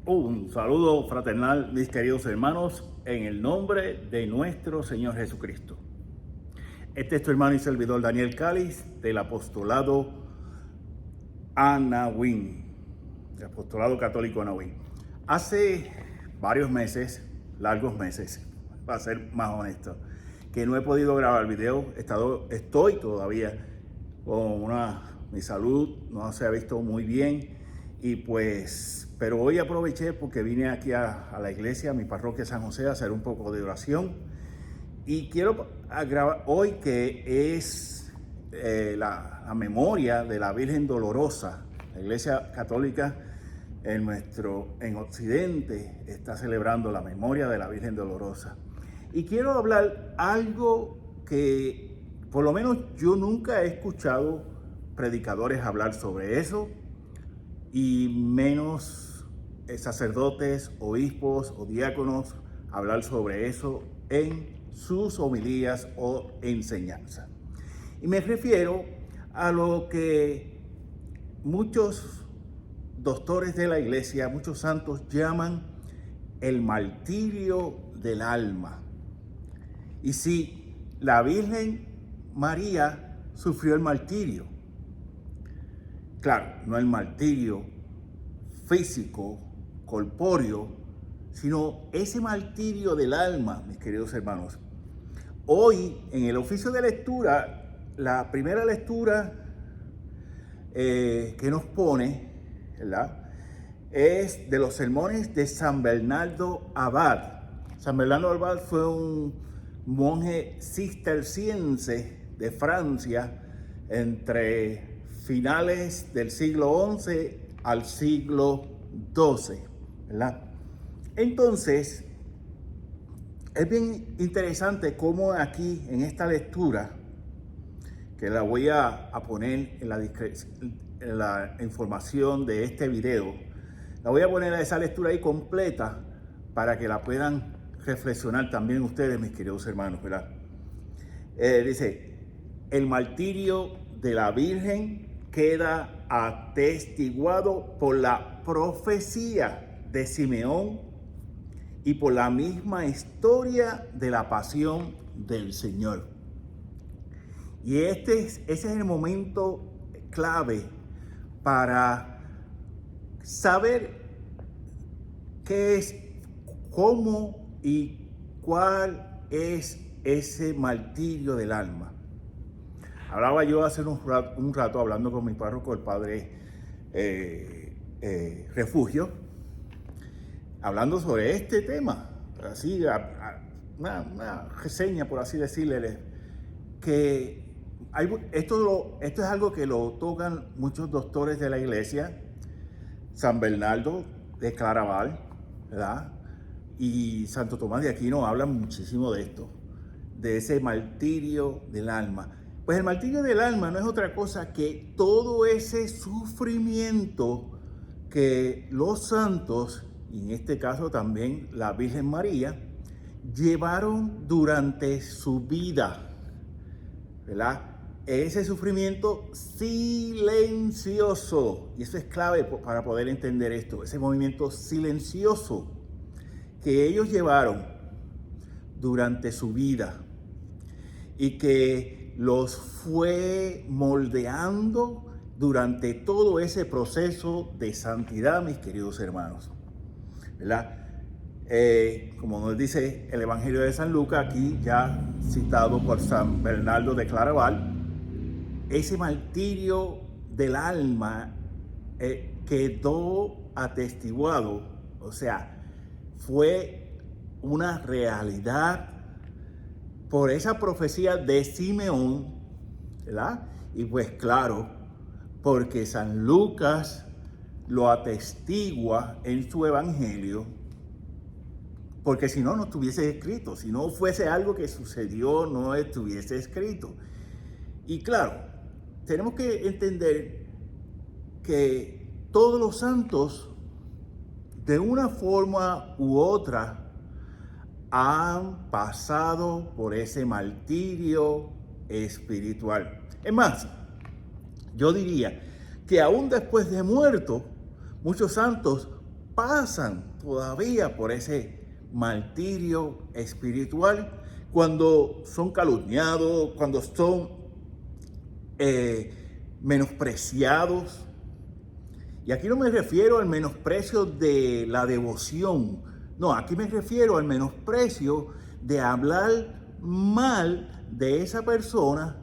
Un saludo fraternal, mis queridos hermanos, en el nombre de nuestro Señor Jesucristo. Este es tu hermano y servidor Daniel Cáliz del apostolado Anahuín, el apostolado católico Anahuín. Hace varios meses, largos meses, para ser más honesto, que no he podido grabar video. Estoy todavía con mi salud no se ha visto muy bien y pero hoy aproveché porque vine aquí a la iglesia, a mi parroquia San José, a hacer un poco de oración y quiero grabar hoy que es la memoria de la Virgen Dolorosa. La Iglesia Católica en Occidente está celebrando la memoria de la Virgen Dolorosa. Y quiero hablar algo que por lo menos yo nunca he escuchado predicadores hablar sobre eso, y menos sacerdotes, obispos o diáconos hablar sobre eso en sus homilías o enseñanzas. Y me refiero a lo que muchos doctores de la iglesia, muchos santos llaman el martirio del alma. Y sí, la Virgen María sufrió el martirio. Claro, no el martirio físico, corpóreo, sino ese martirio del alma, mis queridos hermanos. Hoy, en el oficio de lectura, la primera lectura que nos pone, ¿verdad?, es de los sermones de San Bernardo Abad. San Bernardo Abad fue un monje cisterciense de Francia entre finales del siglo XI al siglo XII, ¿verdad? Entonces, es bien interesante cómo aquí en esta lectura, que la voy a poner en la información de este video, la voy a poner a esa lectura ahí completa para que la puedan reflexionar también ustedes, mis queridos hermanos, ¿verdad? Dice, el martirio de la Virgen queda atestiguado por la profecía de Simeón y por la misma historia de la pasión del Señor. Y ese es el momento clave para saber qué es, cómo y cuál es ese martirio del alma. Hablaba yo hace un rato hablando con mi párroco, el padre Refugio, hablando sobre este tema, así, una reseña, por así decirle, que esto es algo que lo tocan muchos doctores de la iglesia. San Bernardo de Claraval, ¿verdad?, y Santo Tomás de Aquino hablan muchísimo de esto, de ese martirio del alma. Pues el martirio del alma no es otra cosa que todo ese sufrimiento que los santos, y en este caso también la Virgen María, llevaron durante su vida, ¿verdad? Ese sufrimiento silencioso, y eso es clave para poder entender esto, ese movimiento silencioso que ellos llevaron durante su vida y que los fue moldeando durante todo ese proceso de santidad, mis queridos hermanos, ¿verdad? Como nos dice el Evangelio de San Lucas, aquí ya citado por San Bernardo de Claraval, ese martirio del alma quedó atestiguado, o sea, fue una realidad por esa profecía de Simeón, ¿verdad? Y pues claro, porque San Lucas lo atestigua en su evangelio, porque si no, no estuviese escrito. Si no fuese algo que sucedió, no estuviese escrito. Y claro, tenemos que entender que todos los santos, de una forma u otra, han pasado por ese martirio espiritual. Es más, yo diría que aún después de muerto, muchos santos pasan todavía por ese martirio espiritual cuando son calumniados, cuando son menospreciados. Y aquí no me refiero al menosprecio de la devoción, no, aquí me refiero al menosprecio de hablar mal de esa persona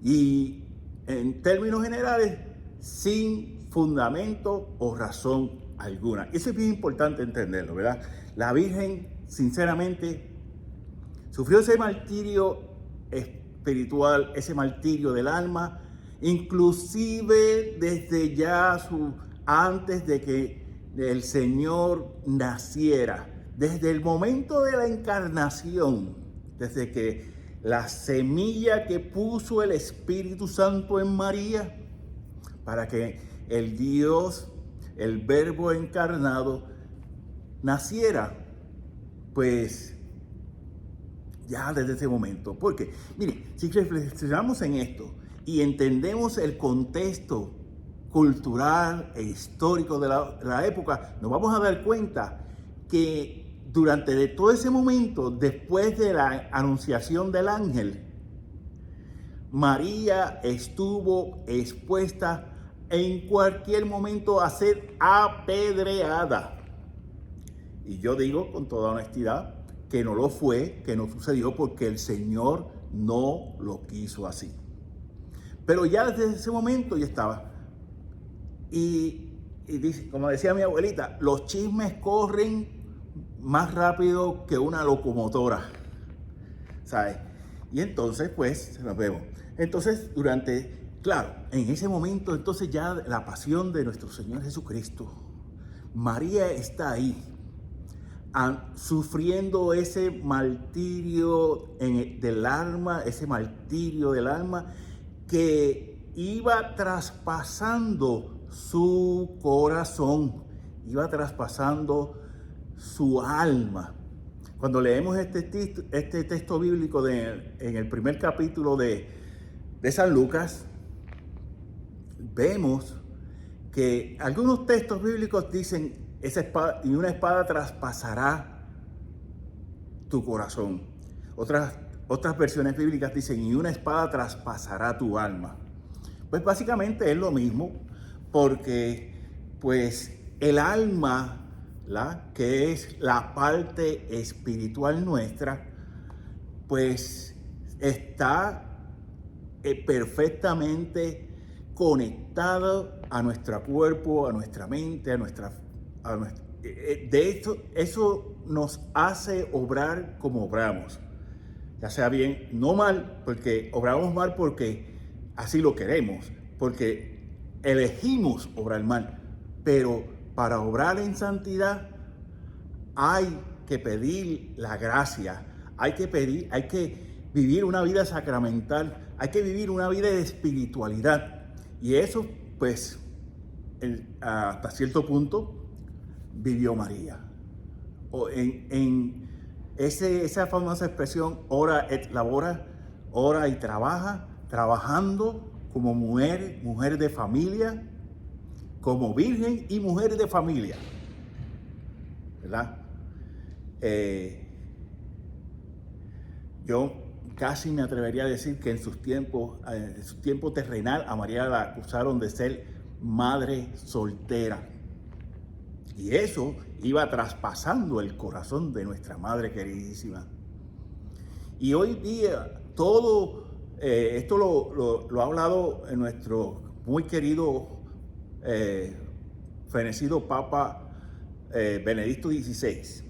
y en términos generales sin fundamento o razón alguna. Eso es bien importante entenderlo, ¿verdad? La Virgen, sinceramente, sufrió ese martirio espiritual, ese martirio del alma, inclusive desde ya antes de que el Señor naciera, desde el momento de la encarnación, desde que la semilla que puso el Espíritu Santo en María, para que el Dios, el Verbo encarnado, naciera, pues ya desde ese momento. Porque, mire, si reflexionamos en esto y entendemos el contexto cultural e histórico de la época, nos vamos a dar cuenta que durante todo ese momento, después de la anunciación del ángel, María estuvo expuesta en cualquier momento a ser apedreada. Y yo digo con toda honestidad que no lo fue, que no sucedió porque el Señor no lo quiso así. Pero ya desde ese momento ya estaba. Y dice, como decía mi abuelita, los chismes corren más rápido que una locomotora, ¿sabes? Y entonces, pues, nos vemos. Entonces, claro, en ese momento, entonces ya la pasión de nuestro Señor Jesucristo, María está ahí, sufriendo ese martirio del alma, que iba traspasando su corazón, iba traspasando su alma. Cuando leemos este texto bíblico en el primer capítulo de San Lucas, vemos que algunos textos bíblicos dicen, esa espada, y una espada traspasará tu corazón. Otras versiones bíblicas dicen, y una espada traspasará tu alma. Pues básicamente es lo mismo, porque pues el alma, que es la parte espiritual nuestra, pues está perfectamente conectado a nuestro cuerpo, a nuestra mente, de hecho, eso nos hace obrar como obramos, ya sea bien, no mal, porque obramos mal porque así lo queremos, porque elegimos obrar mal, pero para obrar en santidad hay que pedir la gracia, hay que vivir una vida sacramental, hay que vivir una vida de espiritualidad. Y eso, pues, hasta cierto punto, vivió María. O en esa famosa expresión, ora et labora, ora y trabaja, trabajando como mujer de familia, como virgen y mujer de familia, ¿verdad? Yo casi me atrevería a decir que en su tiempo terrenal, a María la acusaron de ser madre soltera. Y eso iba traspasando el corazón de nuestra madre queridísima. Y hoy día todo esto lo ha hablado nuestro muy querido fenecido Papa Benedicto XVI,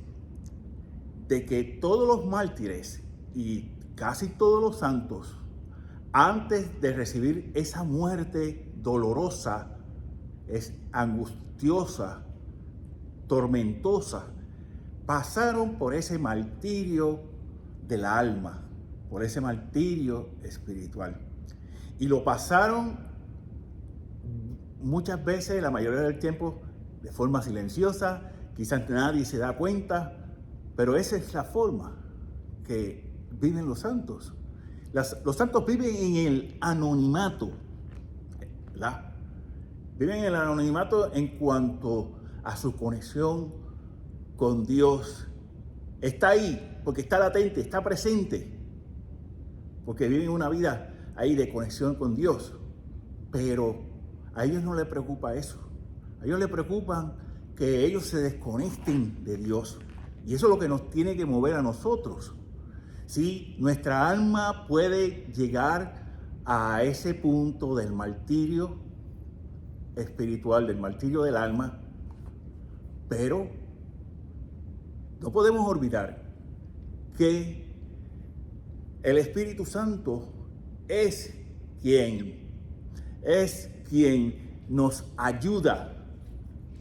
de que todos los mártires y casi todos los santos, antes de recibir esa muerte dolorosa, angustiosa, tormentosa, pasaron por ese martirio del alma, por ese martirio espiritual. Y lo pasaron muchas veces, la mayoría del tiempo, de forma silenciosa, quizás nadie se da cuenta, pero esa es la forma que viven los santos. Los santos viven en el anonimato, ¿verdad? Viven en el anonimato en cuanto a su conexión con Dios. Está ahí porque está latente, está presente, porque viven una vida ahí de conexión con Dios. Pero a ellos no les preocupa eso. A ellos les preocupa que ellos se desconecten de Dios. Y eso es lo que nos tiene que mover a nosotros. Sí, nuestra alma puede llegar a ese punto del martirio espiritual, del martirio del alma, pero no podemos olvidar que el Espíritu Santo es quien nos ayuda,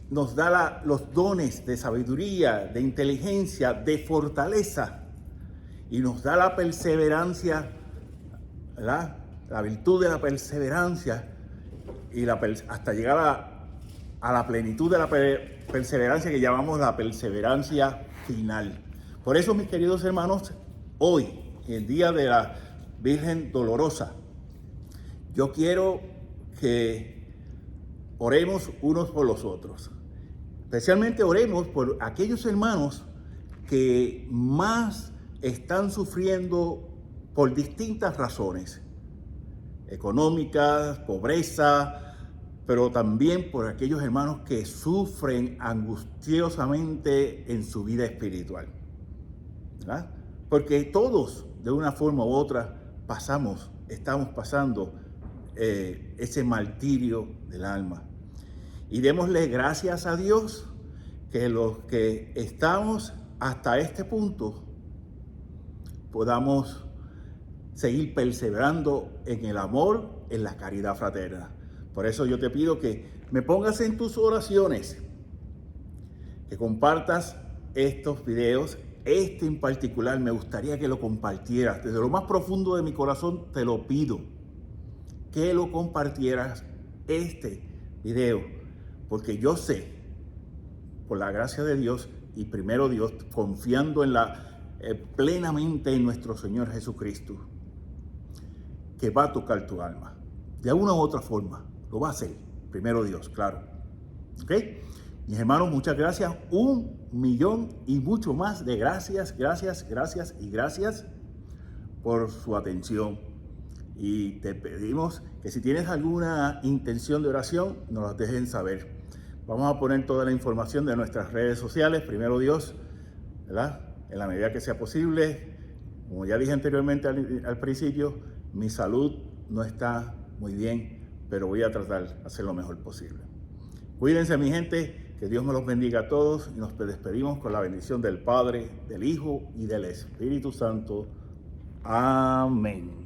nos da los dones de sabiduría, de inteligencia, de fortaleza, y nos da la perseverancia, ¿verdad? La virtud de la perseverancia y hasta llegar a la plenitud de la perseverancia que llamamos la perseverancia final. Por eso, mis queridos hermanos, hoy, el día de la Virgen Dolorosa, yo quiero que oremos unos por los otros. Especialmente oremos por aquellos hermanos que más están sufriendo por distintas razones, económicas, pobreza, pero también por aquellos hermanos que sufren angustiosamente en su vida espiritual, ¿verdad? Porque todos, de una forma u otra, estamos pasando ese martirio del alma. Y démosle gracias a Dios que los que estamos hasta este punto podamos seguir perseverando en el amor, en la caridad fraterna. Por eso yo te pido que me pongas en tus oraciones, que compartas estos videos. Este en particular me gustaría que lo compartieras. Desde lo más profundo de mi corazón te lo pido, que lo compartieras este video, porque yo sé, por la gracia de Dios y primero Dios, confiando plenamente en nuestro Señor Jesucristo, que va a tocar tu alma. De alguna u otra forma, lo va a hacer. Primero Dios, claro. ¿Ok? Mis hermanos, muchas gracias. 1,000,000 y mucho más de gracias por su atención. Y te pedimos que si tienes alguna intención de oración, nos las dejen saber. Vamos a poner toda la información de nuestras redes sociales, primero Dios, ¿verdad? En la medida que sea posible. Como ya dije anteriormente al principio, mi salud no está muy bien, pero voy a tratar de hacer lo mejor posible. Cuídense, mi gente, que Dios me los bendiga a todos y nos despedimos con la bendición del Padre, del Hijo y del Espíritu Santo. Amén.